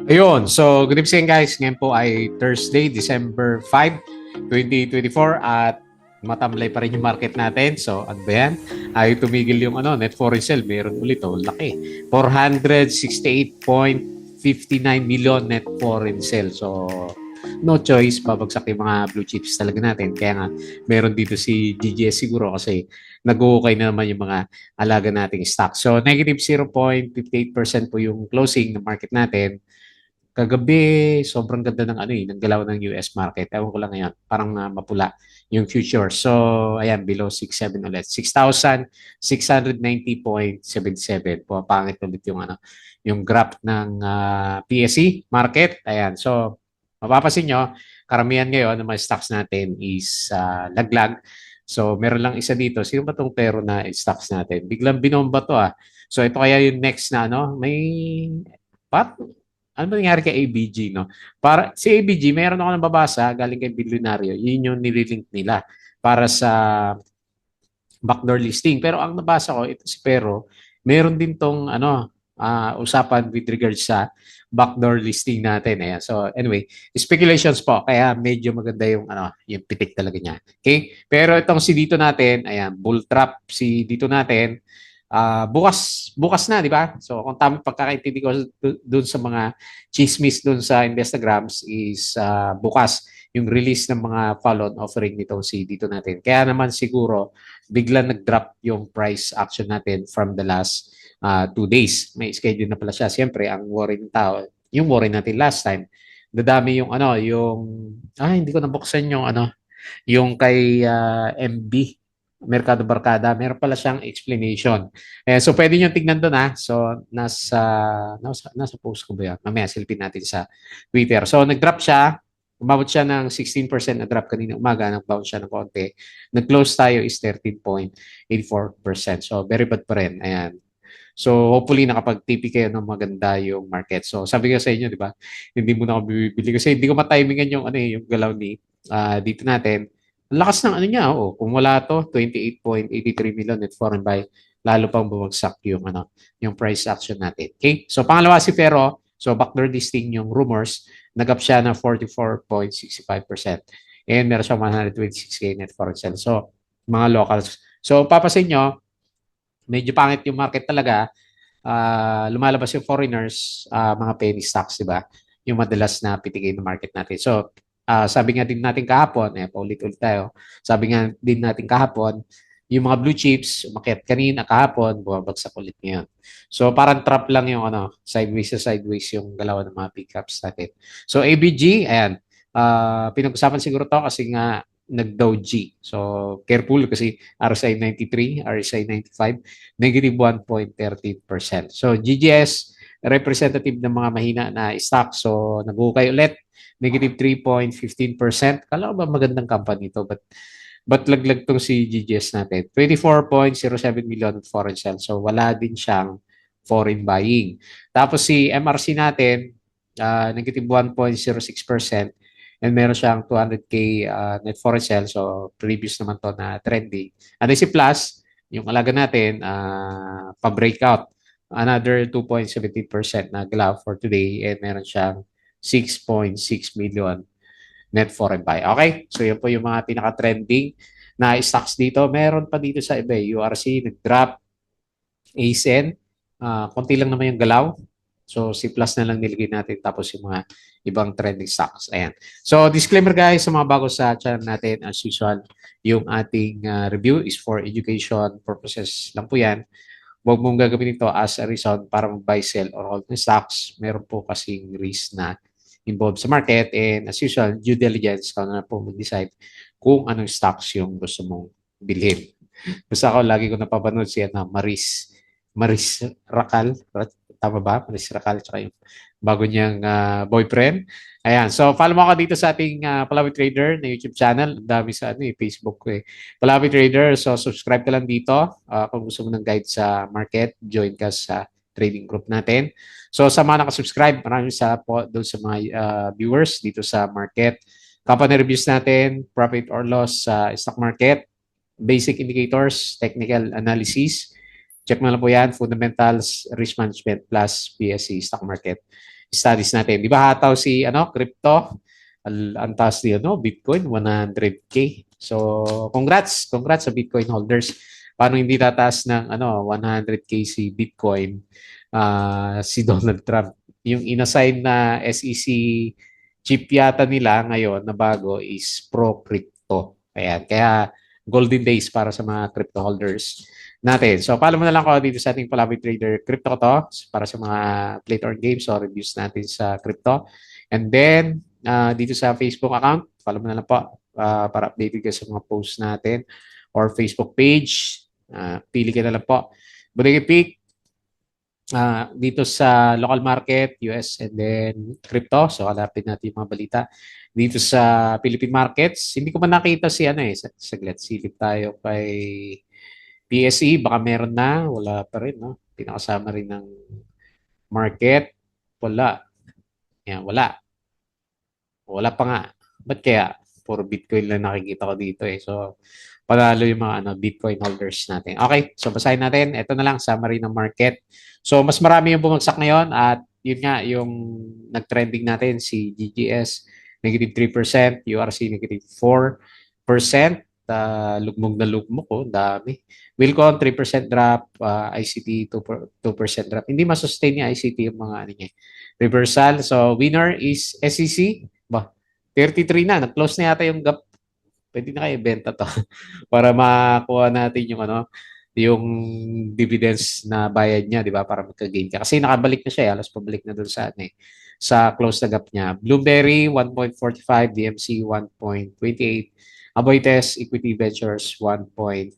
Ayun, so good evening guys. Ngayon po ay Thursday, December 5, 2024 at matamlay pa rin yung market natin. So ano ba yan? Ay tumigil yung net foreign sale. Meron ulit laki. 468.59 million net foreign sale. So no choice, babagsak yung mga blue chips talaga natin. Kaya nga meron dito si GGS siguro kasi nag-okay na naman yung mga alaga nating stock. So negative 0.58% po yung closing ng market natin. Kagabi, sobrang ganda ng ng galaw ng US market. Ewan ko lang ngayon, parang mapula yung future. So, ayan, below 6.7 ulit. 6,690.77. Pumapangit ulit yung yung graph ng PSE market. Ayan. So, mapapasin nyo, karamihan ngayon ng mga stocks natin is laglag. So, meron lang isa dito. Sino ba tong pero na stocks natin? Biglang binomba to ah. So, ito kaya yung next na may pat ano ba nangyari kay ABG, no? Para si ABG, mayroon ako nababasa galing kay Bilyonaryo. Yun yung nililink nila para sa backdoor listing. Pero ang nabasa ko, ito si Pero, meron din tong usapan with regards sa backdoor listing natin. Ayan. So anyway, speculations po. Kaya medyo maganda yung yung pitik talaga niya. Okay? Pero itong si dito natin, ayan, bull trap si dito natin, bukas na, di ba? So kung tamang pagkakaintindi ko doon sa mga chismis doon sa Instagrams is bukas yung release ng mga follow-on offering nito si dito natin. Kaya naman siguro bigla nag-drop yung price action natin from the last 2 days. May schedule na pala siya. Siyempre, ang worry ng tao, yung worry natin last time, dadami yung hindi ko nabuksan yung yung kay MB, Mercado Barkada, meron pala siyang explanation. So pwede nyo tignan doon ha. So nasa post ko ba yan? Mamaya silipin natin sa Twitter. So nag-drop siya, umabot siya ng 16% na drop kanina umaga, nag-bounce siya ng konti. Nag-close tayo is 13.84%. So very bad pa rin. Ayan. So hopefully nakapag-TP kayo ng maganda yung market. So sabi ko sa inyo, di ba? Hindi mo na ako bibili kasi hindi ko matimingan yung yung galaw ni dito natin. Ang lakas ng niya, kung wala to, 28.83 million net foreign buy, lalo pang bumagsak yung yung price action natin. Okay? So pangalawa si Ferro, so backdoor listing yung rumors, nag-up siya na 44.65%. And meron siya 126k net foreign sale. So mga locals. So papasin nyo, medyo pangit yung market talaga. Lumalabas yung foreigners, mga penny stocks, di ba? Yung madalas na pitigay ng market natin. So, sabi nga din natin kahapon, paulit-ulit tayo, sabi nga din natin kahapon, yung mga blue chips, umakyat kanina kahapon, bumabagsak ulit ngayon. So, parang trap lang yung sideways sa sideways yung galaw ng mga pickups natin. So, ABG, ayan, pinag-usapan siguro to kasi nga nag-Dow G. So, careful kasi RSI 93, RSI 95, negative 1.13%. So, GGS, representative ng mga mahina na stock. So, nag-ukay ulit, negative 3.15%. Kala ko ba magandang company ito? But laglag tong si GGS natin. 24.07 million foreign sales. So, wala din siyang foreign buying. Tapos si MRC natin, negative 1.06%. And meron siyang 200k net foreign sales. So, previous naman to na trending. And si Plus, yung alaga natin, pa-breakout. Another 2.17% na glove for today. And meron siyang 6.6 million net foreign buy. Okay? So, yun po yung mga pinaka-trending na stocks dito. Meron pa dito sa iba. URC, nag-drop. ASN, konti lang naman yung galaw. So, C plus na lang nilagay natin tapos yung mga ibang trending stocks. Ayan. So, disclaimer guys, sa mga bago sa channel natin, as usual, yung ating review is for education purposes lang po yan. Huwag mong gagawin ito as a reason para mag-buy, sell, or hold ng stocks. Meron po kasing risk na involved sa market and as usual, due diligence ka na po mag-decide kung anong stocks yung gusto mong bilhin. Basta ako, lagi ko napapanood si Maris Racal. Tama ba? Maris Racal, tsaka yung bago niyang boyfriend. Ayan. So, follow mo ako dito sa ating Palawi Trader na YouTube channel. Ang dami sa Facebook ko eh. Palawi Trader. So, subscribe ka lang dito. Kung gusto mo ng guide sa market, join ka sa trading group natin. So, sa mga nakasubscribe, maraming sa po doon sa mga viewers dito sa market. Company reviews natin, profit or loss sa stock market, basic indicators, technical analysis. Check mo lang po yan, fundamentals, risk management plus PSE stock market. studies natin. Di ba hataw si crypto? Ang taas din, Bitcoin 100K. So, congrats sa Bitcoin holders. Paano hindi tataas ng 100K si Bitcoin? Si Donald Trump. Yung inassign na SEC chip yata nila ngayon na bago is pro crypto. Ayan. Kaya golden days para sa mga crypto holders natin. So, follow mo na lang ako dito sa ating Palabi Trader Crypto ko to para sa mga play to earn games o reviews natin sa crypto. And then, dito sa Facebook account, follow mo na lang po para updated ka sa mga posts natin or Facebook page. Pili ka na lang po. Bodega Peak, dito sa local market, US, and then crypto. So, hanapin natin yung mga balita. Dito sa Philippine markets, hindi ko man nakita si saglit, silip tayo kay PSE, baka meron na, wala pa rin, no? Pinakasama rin ng market, wala. Yan, wala. Wala pa nga. Ba't kaya? Puro Bitcoin lang nakikita ko dito eh. So, panalo yung mga Bitcoin holders natin. Okay, so basahin natin. Ito na lang, summary ng market. So, mas marami yung bumagsak ngayon at yun nga, yung nag-trending natin, si GGS, negative 3%, URC, negative 4%. Lugmog na lugmog ko, dami. Wilcon, 3% drop, ICT, 2% drop. Hindi masustain yung ICT yung mga niya. Reversal. So, winner is SEC. 33 na. Nag-close na yata yung gap. Pwede na kayo ibenta to para makuha natin yung yung dividends na bayad niya, di ba? Para magka-gain ka. Kasi nakabalik na siya, alas pabalik na doon sa close na gap niya. Blueberry 1.45, DMC 1.28, Aboitiz Equity Ventures 1.17%.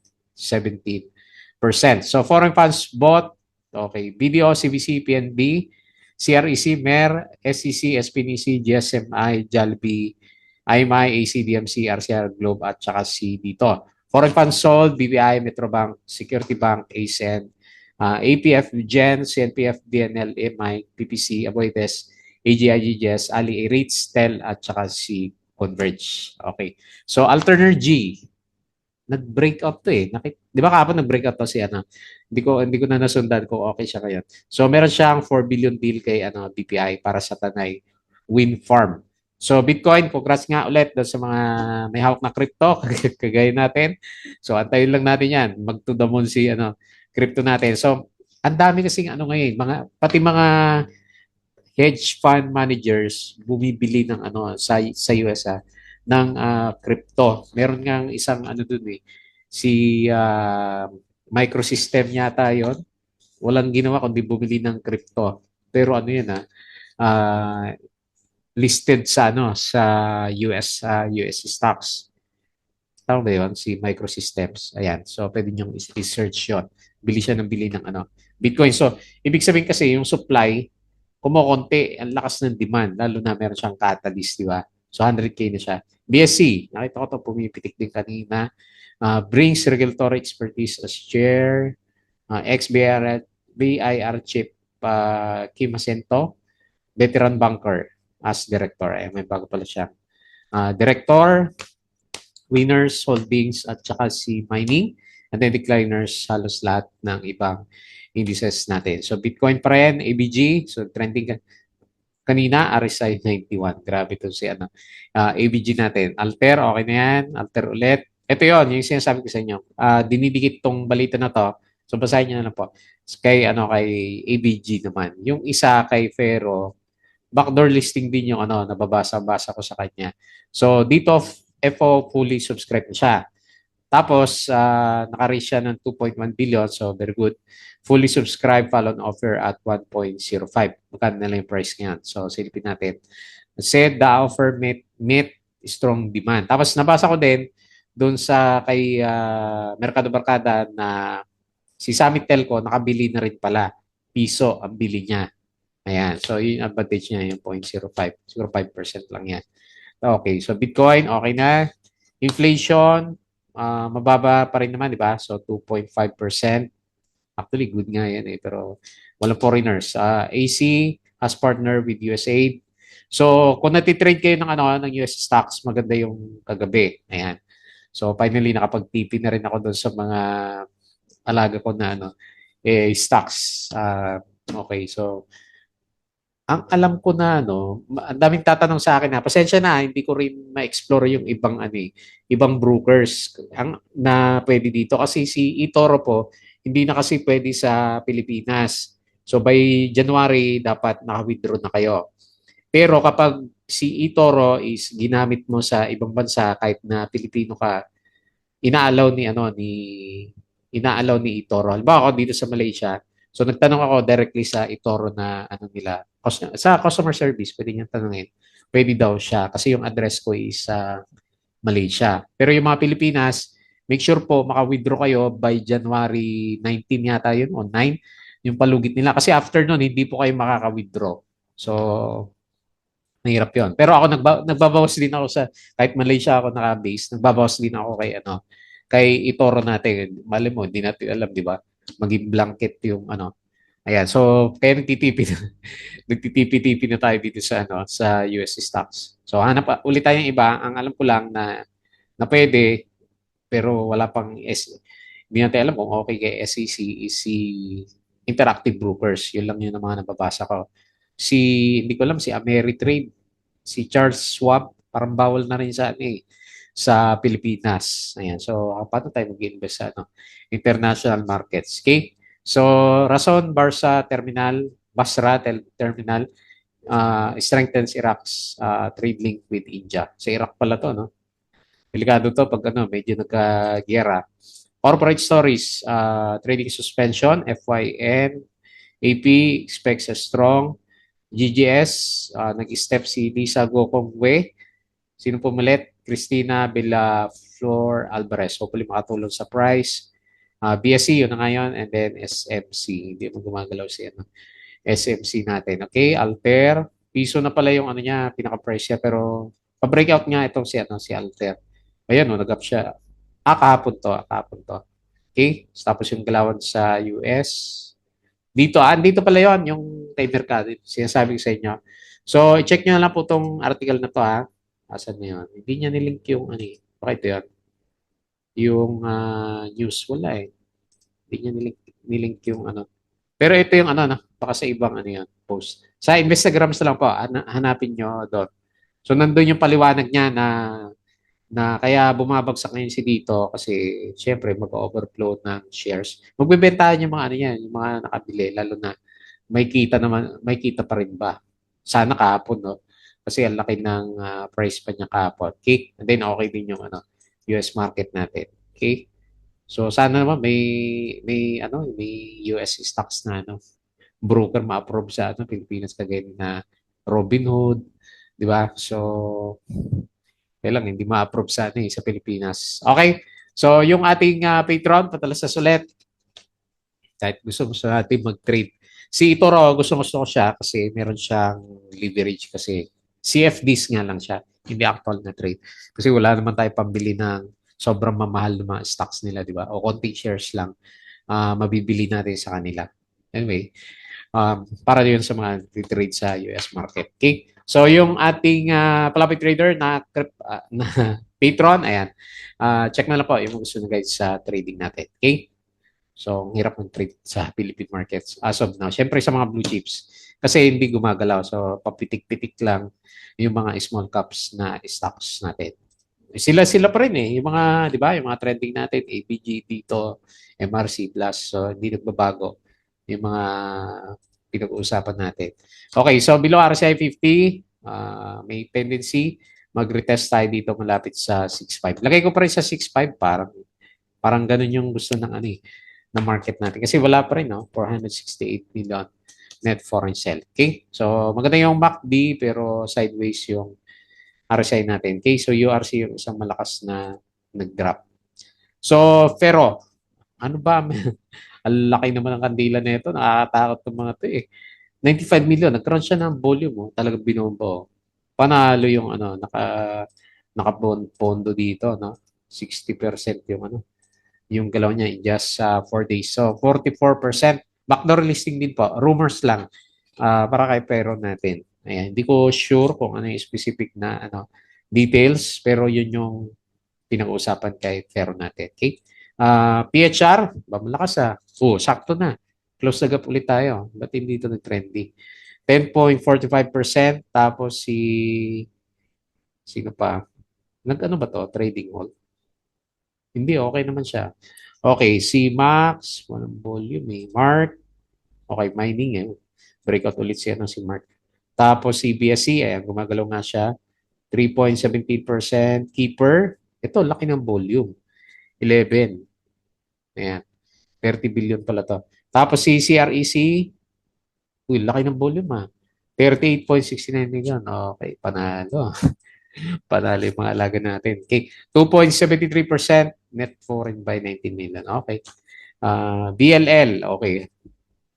So foreign funds bought, okay, BDO, CBC, PNB, CREC, MER, SCC, SPNC, GSMI, Jollibee, IMI, ACDMC, RCR Globe at saka si dito. Foreign funds sold, BPI, Metrobank, Security Bank, ASEN, APF, Gen, CNPF, DNL, MI, PPC, Aboitiz, AGI, GGS, Ali, REITs, TEL at saka si Converge. Okay. So Alterner G, nag-breakout to eh. Di ba kapon nag-breakout to si hindi ko na nasundan kung okay siya ngayon. So meron siyang 4 billion deal kay BPI para sa Tanay Wind Farm. So Bitcoin, congrats nga ulit sa mga may hawak na crypto kagaya natin. So antayin lang natin 'yan. Mag to the moon si crypto natin. So ang dami kasing ngayon, pati mga hedge fund managers bumibili ng sa US ng crypto. Meron ngang isang doon eh, si Microsystem yata 'yon. Walang ginawa kundi bumili ng crypto. Pero yan listed sa sa US stocks. Tama ba 'yon? Si Microsystems. Ayan. So pwede niyo i-search 'yon. Bili siya ng bili ng Bitcoin. So ibig sabihin kasi yung supply kumukonti, ang lakas ng demand, lalo na meron siyang catalyst, di ba? So 100K na siya. BSC, nakita ko to pumipitik din kanina. Brings regulatory expertise as chair. XBR, BIR Chief Kim Asento, veteran banker as director. May bago pala siya. Director, winners, holdings, at saka si mining. And then decliners, halos lahat ng ibang indices natin. So Bitcoin pa rin, ABG, so trending kanina, RSI 91. Grabe to si ABG natin. Alter, okay na yan. Alter ulit. Ito yon yung sinasabi ko sa inyo. Dinidikit tong balita na to. So basahin nyo na lang po. Kay ABG naman. Yung isa kay Fero, backdoor listing din yung nababasa-basa ko sa kanya. So dito, FO fully subscribed na siya. Tapos, naka-raise siya ng 2.1 billion. So, very good. Fully subscribed, follow-on offer at 1.05. Magkano na lang yung price ngayon. So, silipin natin. Said the offer met strong demand. Tapos, nabasa ko din doon sa kay Mercado Barkada na si Summit Telco, nakabili na rin pala. Piso ang bili niya. Ayan. So, yung advantage niya, yung 0.05. Siguro 5% lang yan. Okay. So, Bitcoin, okay na. Inflation, mababa pa rin naman, di ba? So, 2.5%. Actually, good nga yan eh. Pero walang foreigners. AC has partner with USAID. So, kung natitrade kayo ng US stocks, maganda yung kagabi. Ayan. So, finally, nakapag-TP na rin ako doon sa mga alaga ko na stocks. Okay. So, ang alam ko na ang daming tatanong sa akin na, pasensya na, hindi ko rin ma-explore yung ibang ibang brokers na pwede dito kasi si eToro po hindi na kasi pwede sa Pilipinas. So by January dapat naka-withdraw na kayo. Pero kapag si eToro is ginamit mo sa ibang bansa kahit na Pilipino ka, inaalaw ni inaalaw ni eToro. Halimbawa ako dito sa Malaysia, so nagtanong ako directly sa eToro na nila, sa customer service, pwede niyang tanungin. Pwede daw siya kasi yung address ko is sa Malaysia. Pero yung mga Pilipinas, make sure po maka-withdraw kayo by January 19 yata yun o 9 yung palugit nila. Kasi after nun, hindi po kayo makaka-withdraw. So, mahirap yun. Pero ako nagbabawas din ako kahit Malaysia ako naka-base, nagbabawas din ako kay Itoro natin. Mali mo, hindi natin alam, di ba? Maging blanket yung Ayan, so kaya nagtitipi-tipi na tayo dito sa US stocks. So hanap ulit tayong iba. Ang alam ko lang na pwede, pero wala pang hindi natin alam kung okay kay SEC is si Interactive Brokers. Yun lang yun ang mga nababasa ko. Hindi ko alam, si Ameritrade, si Charles Schwab, parang bawal na rin sa Pilipinas. Ayan. So, paano tayo mag-invest sa international markets? Okay? So, Rason, Barsa Terminal, Terminal, strengthens Iraq's trade link with India. Sa Iraq pala to, no? Delikado to pag medyo nagka-giyera. Corporate stories, trading suspension, FYN, AP expects a strong GGS, nag-step si Lisa Gokongwe. Sino pumalit? Cristina Villaflor Alvarez. Hopefully makatulong sa price. BSC, yun na ngayon. And then SMC. Hindi mo gumagalaw si SMC natin. Okay, Alter. Piso na pala yung niya, pinaka-price niya. Pero pa-breakout nga itong si Alter. Ayan, nag-up siya. Kahapon to. Okay, tapos yung galawan sa US. Dito pala yon yung kay Mercado. Sinasabi ko sa inyo. So, i-check nyo na lang po itong article na to Asan na yun? Hindi niya nilink yung Baka ito yun. Yung news. Wala eh. Hindi niya nilink yung Pero ito yung baka sa ibang yan, post. Sa Instagrams na lang po. Hanapin nyo doon. So, nandun yung paliwanag niya na kaya bumabagsak ngayon si dito kasi syempre mag-overflow ng shares. Magbebentahan yung mga yan, yung mga nakabili lalo na may kita pa rin ba? Sana kahapon, no? Kasi ang laki ng price pa niya kahapon. Okay? And then okay din yung US market natin. Okay? So sana naman may US stocks na broker ma-approve sa Pilipinas kagaya na Robinhood, di ba? So kaya lang hindi ma-approve sa Pilipinas. Okay? So yung ating Patreon, patalastas ulit. Kahit gusto natin mag-trade. Si Itoro, gusto ko siya kasi meron siyang leverage kasi CFDs nga lang siya, hindi actual na trade. Kasi wala naman tayo pambili ng sobrang mamahal ng mga stocks nila, di ba? O konting shares lang mabibili natin sa kanila. Anyway, para yun sa mga trade sa US market. Okay? So yung ating Palapit Trader na Patreon, ayan. Check na lang po yung gusto na guys sa trading natin. Okay? So, ang hirap mag-trade sa Philippine markets as of now. Siyempre sa mga blue chips. Kasi hindi gumagalaw. So, papitik-pitik lang yung mga small caps na stocks natin. Sila pa rin Yung mga, di ba, yung mga trending natin, APG, dito, MRC Plus. So, hindi nagbabago yung mga pinag-uusapan natin. Okay, so below RSI 50, may tendency mag-retest tayo dito malapit sa 6.5. Lagay ko pa rin sa 6.5, parang ganun yung gusto ng na market natin. Kasi wala pa rin, 468 million net foreign sale. Okay? So, maganda yung MACD pero sideways yung RSI natin. Okay? So, URC yung isang malakas na nag-drop. So, pero, ano ba? Ang laki naman ng kandila na ito. Nakakatakot ng mga ito 95 million. Nagkaroon siya ng volume. Talagang binombo. Panalo yung nakapondo dito. 60% yung galaw niya in just 4 days. So, 44%. Backdoor listing din po. Rumors lang para kay Pero natin. Ayan. Hindi ko sure kung ano yung specific na details, pero yun yung pinag-uusapan kay Pero natin. Okay? PHR, malakas sakto na. Close na gap ulit tayo. Ba't hindi ito nag-trendy? 10.45%. Tapos sino pa? Nag-ano ba to? Trading Hall. Hindi, okay naman siya. Okay, si Max, walang volume eh. Mark, okay, mining eh. Breakout ulit siya ng si Mark. Tapos si BSC, ayan, gumagalaw nga siya. 3.17%. Keeper, ito, laki ng volume. 11. Ayan, 30 billion pala to. Tapos si CREC, uy, laki ng volume ah. 38.69 million. Okay, panalo. Panalo yung mga alaga natin. Okay, 2.73% net foreign by 19 million. Okay. BLL, okay.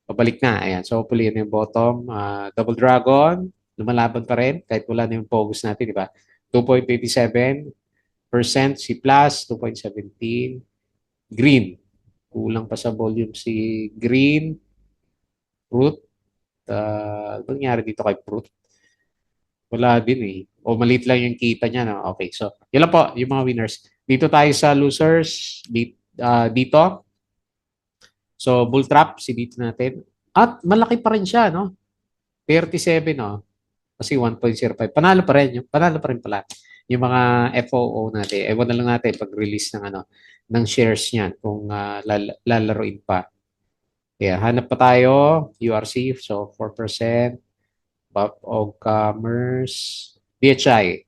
Pabalik na. Ayan. So, hopefully, yun yung bottom. Double Dragon, lumalaban pa rin kahit wala na yung focus natin, di ba? 2.87%. Si Plus, 2.17. Green. Kulang pa sa volume si Green. Fruit. Ano nangyari dito kay Fruit? Wala din eh. O maliit lang yung kita niya. No? Okay, so yun lang po yung mga winners. Dito tayo sa losers. Dito. So bull trap, si dito natin. At malaki pa rin siya, no? 37, no? Kasi 1.05. Panalo pa rin. Panalo pa rin pala. Yung mga FOO natin. Ewan na lang natin pag-release ng ano ng shares niyan kung lalaroin pa. Kaya hanap pa tayo. URC, so 4%. Bob of Commerce. DHI,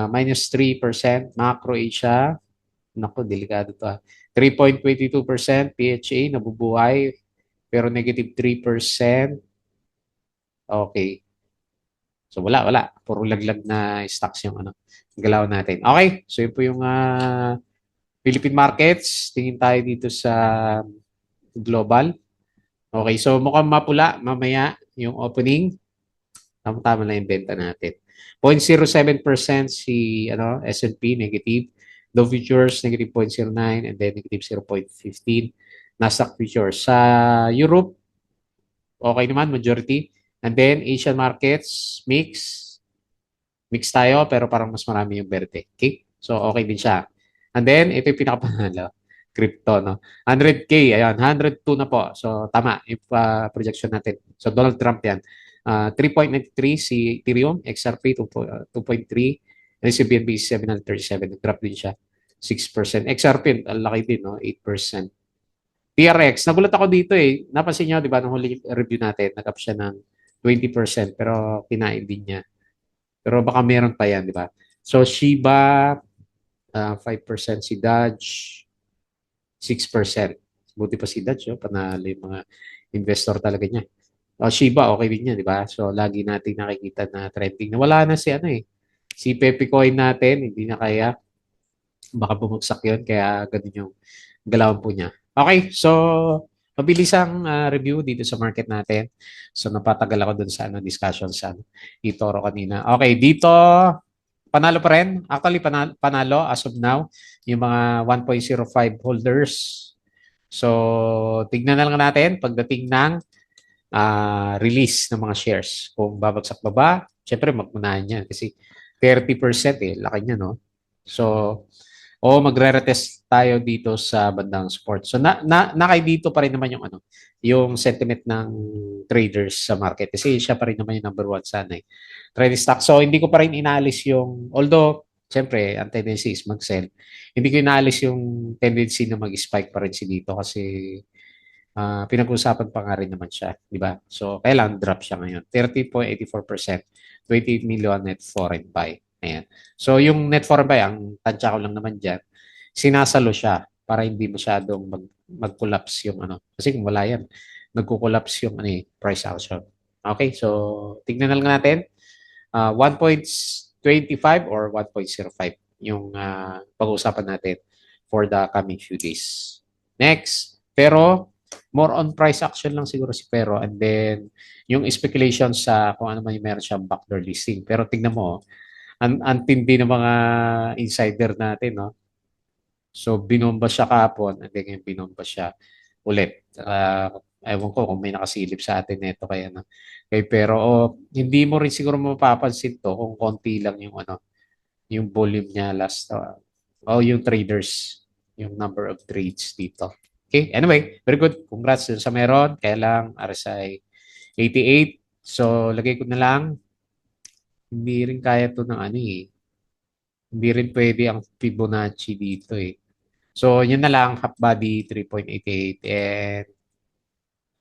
minus 3%. Macro Asia, naku, delikado to. 3.22%. PHA, nabubuhay, pero negative 3%. Okay. So wala. Puro laglag na stocks yung ano, galaw natin. Okay, so yun po yung Philippine markets. Tingin tayo dito sa global. Okay, so mukhang mapula mamaya yung opening. Tama-tama lang yung benta natin. 0.07% si S&P negative. Dow Futures negative 0.09 and then negative 0.15. Nasdaq Futures. Sa Europe, okay naman, majority. And then Asian markets, mix tayo pero parang mas marami yung verde. Okay? So okay din siya. And then ito yung pinakapanalo. Crypto, no? 100K, ayan, 102 na po. So tama yung projection natin. So Donald Trump yan. 3.93 si Ethereum, XRP 2.3, and si BNB 737, nag-drop din siya 6%. XRP, ang laki din, no? 8%. TRX, nagulat ako dito eh. Napansin niyo, di ba, nung huli review natin, nag-up siya ng 20%, pero kinain din niya. Pero baka meron pa yan, di ba? So, Shiba, 5%, si Dodge, 6%. Buti pa si Dodge, panalo yung mga investor talaga niya. Shiba, okay din yan, di ba? So, lagi natin nakikita na trending. Nawala na si si Pepe Coin natin, hindi na kaya. Baka bumagsak yun, kaya ganun yung galawan po niya. Okay, so, mabilisang review dito sa market natin. So, napatagal ako dun sa discussion sa eToro kanina. Okay, dito, panalo pa rin. Actually, panalo as of now, yung mga 1.05 holders. So, tignan na lang natin pagdating ng release ng mga shares. Kung babagsak baba, syempre magmunahan yan kasi 30% eh, laki niya, no? So, magre-retest tayo dito sa bandang support. So, nakay dito pa rin naman yung yung sentiment ng traders sa market kasi siya pa rin naman yung number one sana eh. Trading stock. So, hindi ko pa rin inaalis yung, although, syempre, ang tendency is mag-sell. Hindi ko inaalis yung tendency na mag-spike pa rin si dito kasi pinag-usapan pa nga rin naman siya, di ba? So, kailangan drop siya ngayon. 30.84%, 28 million net foreign buy. Ayan. So, yung net foreign buy, ang tansya ko lang naman dyan, sinasalo siya para hindi masyadong mag-collapse yung Kasi kung wala yan, nagko-collapse yung price action. Okay, so, tignan na lang natin. 1.25 or 1.05 yung pag-uusapan natin for the coming few days. Next, pero more on price action lang siguro si Pero and then yung speculation sa kung ano man yung meron siyang backdoor listing. Pero tingnan mo, ang tindi ng mga insider natin, no? So, binomba siya kahapon and then ngayon binomba siya ulit. Ewan ko kung may nakasilip sa atin nito kaya na. Okay, pero hindi mo rin siguro mapapansin to kung konti lang yung yung volume niya last yung traders, yung number of trades dito. Okay, anyway, very good. Congrats sa meron. Kaya lang RSI 88, So, lagay ko na lang, hindi rin kaya to ng ano eh. Hindi rin pwede ang Fibonacci dito eh. So, yun na lang, half body 3.88 and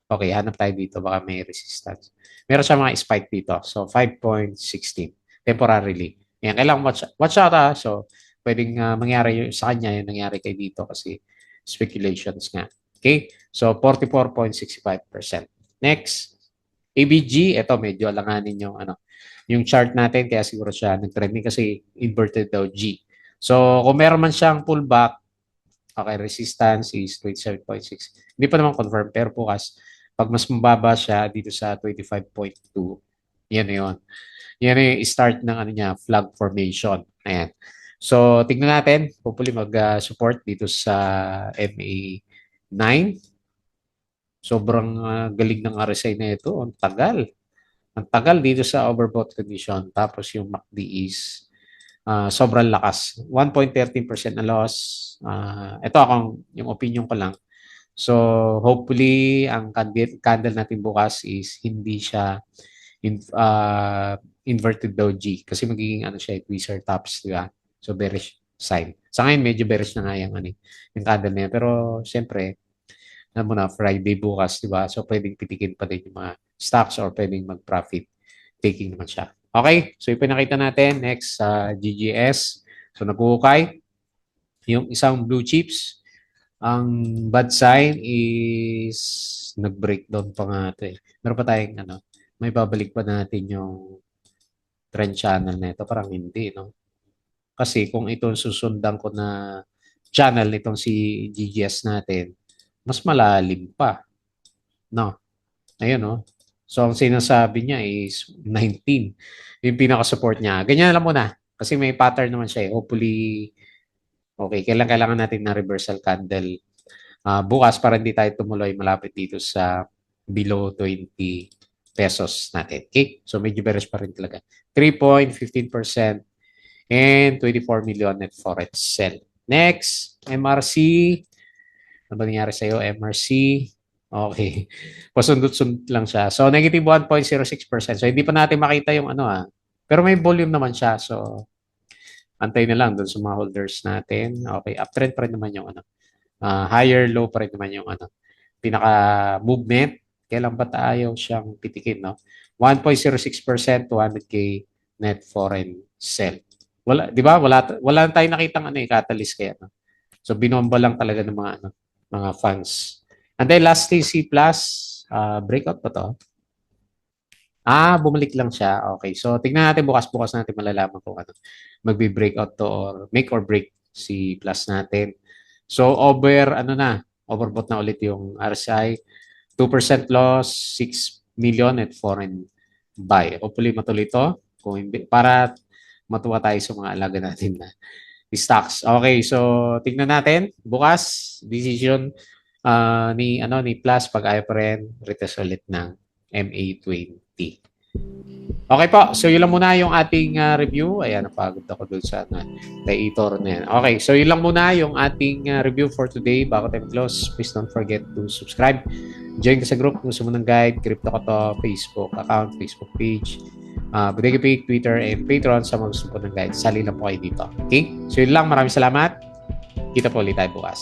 okay, hanap tayo dito. Baka may resistance. Meron siya mga spike dito. So, 5.16 temporarily. Yan, kailangan watch out ha. So, pwedeng mangyari sa kanya yung nangyari kay dito kasi speculations nga. Okay? So, 44.65%. Next, ABG. Ito, medyo alanganin yung chart natin. Kaya siguro siya nag-trending kasi inverted daw G. So, kung meron man siyang pullback, okay, resistance is 27.6. Hindi pa naman confirm, pero bukas, pag mas mababa siya dito sa 25.2, yan na yun. Yan na yung start ng ano niya, flag formation. Ayan. So, tingnan natin. Hopefully mag-support dito sa MA9. Sobrang galing ng RSI na ito. Ang tagal. Ang tagal dito sa overbought condition. Tapos yung MACD is sobrang lakas. 1.13% na loss. Ito akong, yung opinion ko lang. So, hopefully, ang candle natin bukas is hindi siya inverted doji kasi magiging ano siya, tweezer tops, di ba? So, bearish sign. Sa ngayon, medyo bearish na nga yung candle na yan. Pero, siyempre, alam mo na, Friday bukas, di ba? So, pwedeng pitikin pa din yung mga stocks or pwedeng mag-profit taking naman siya. Okay, so ipinakita natin next sa GGS. So, naghuhukay. Yung isang blue chips, ang bad sign is nag-breakdown pa nga ito eh. Meron pa tayong ano, may babalik pa natin yung trend channel na ito. Parang hindi, no? Kasi kung ito susundan ko na channel nitong si GGS natin, mas malalim pa, no? Ayun, no? So, ang sinasabi niya is 19. Yung pinaka-support niya. Ganyan lang muna. Kasi may pattern naman siya eh. Hopefully, okay, kailangan natin na reversal candle bukas para hindi tayo tumuloy malapit dito sa below 20 pesos natin. Okay? So medyo bearish pa rin talaga. 3.15% and 24 million net forex sell. Next, MRC. Ano ba nangyari sa'yo? MRC. Okay. Pasundot-sundot lang siya. So negative 1.06%. So hindi pa natin makita yung ano Pero may volume naman siya. So antay na lang doon sa mga holders natin. Okay. Uptrend pa rin naman yung ano. Higher low pa rin naman yung ano, pinaka movement. Kailan ba tayo siyang pitikin, no? 1.06%, 200k net foreign sell. Wala, 'di ba? Wala tayong nakitang ano catalyst kaya, no? So binomba lang talaga ng mga fans. And then lastly, C+, breakout pa to. Bumalik lang siya. Okay. So tingnan natin bukas natin malalaman kung ano magbi-breakout to or make or break si plus natin. So overbought na ulit yung RSI. 2% loss, 6 million at foreign buy. Hopefully matuloy ito kung hindi, para matuwa tayo sa mga alaga natin na stocks. Okay, so tingnan natin bukas decision ni Plus pag ayaw pa rin retest ulit ng MA20. Okay po, so yun lang muna yung ating review. Ayan, napagod ako doon sa Taitor na yan. Okay, so yun lang muna yung ating review for today. Bago tayo close, please don't forget to subscribe. Join ka sa group kung gusto mo ng guide, Crypto Ko To, Facebook account, Facebook page, Bodega Page, Twitter, and Patreon sa mga gusto po ng guide. Sali lang po kayo dito. Okay? So yun lang, maraming salamat. Kita po ulit tayo bukas.